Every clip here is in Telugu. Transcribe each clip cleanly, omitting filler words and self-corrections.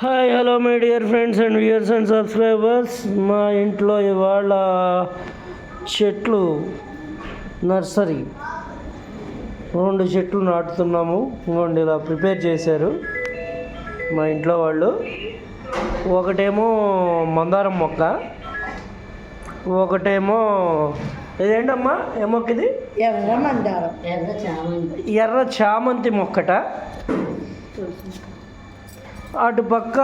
Hi hello my dear friends and viewers and subscribers. మా ఇంట్లో ఇవాళ చెట్లు నర్సరీ 2 చెట్లు నాటుతున్నాము. ఇంకోండి ఇలా ప్రిపేర్ చేశారు మా ఇంట్లో వాళ్ళు. ఒకటేమో మందారం మొక్క, ఒకటేమో ఇదేంటమ్మా ఏ మొక్క ఇది? ఎర్ర చామంతి మొక్కట. అటు పక్క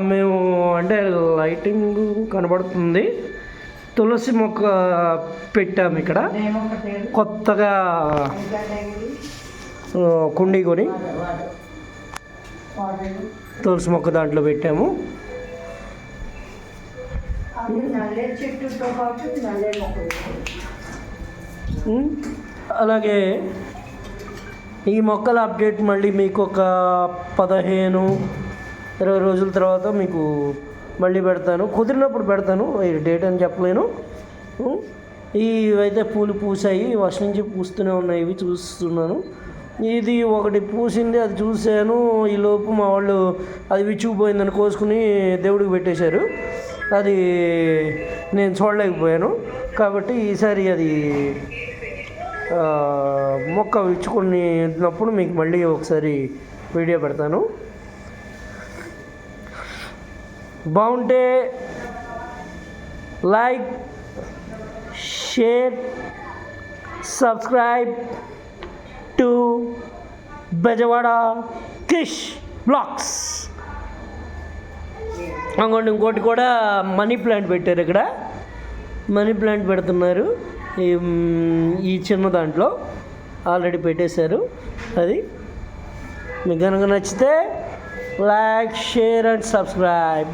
మేము అంటే లైటింగ్ కనబడుతుంది, తులసి మొక్క పెట్టాము ఇక్కడ కొత్తగా కుండీ కొని తులసి మొక్క దాంట్లో పెట్టాము. అలాగే ఈ మొక్కల అప్డేట్ మళ్ళీ మీకు ఒక 15-20 రోజుల తర్వాత మీకు మళ్ళీ పెడతాను, కుదిరినప్పుడు పెడతాను. ఈ డేట్ అని చెప్పలేను. ఇవైతే పూలు పూసాయి, వర్షం నుంచి పూస్తూనే ఉన్నాయి. ఇవి చూస్తున్నాను. ఇది ఒకటి పూసింది, అది చూశాను. ఈలోపు మా వాళ్ళు అది విచ్చుకుపోయిందని కోసుకుని దేవుడికి పెట్టేశారు. అది నేను చూడలేకపోయాను. కాబట్టి ఈసారి అది మొక్క విచ్చుకున్నప్పుడు మీకు మళ్ళీ ఒకసారి వీడియో పెడతాను. బాగుంటే like, share, subscribe to Bezawada Krish blogs. అనుకోండి, ఇంకోటి కూడా మనీ ప్లాంట్ పెట్టారు. ఇక్కడ మనీ ప్లాంట్ పెడుతున్నారు. ఈ చిన్న దాంట్లో ఆల్రెడీ పెట్టేశారు. అది మీకు కనుక నచ్చితే లైక్, షేర్ అండ్ సబ్స్క్రైబ్.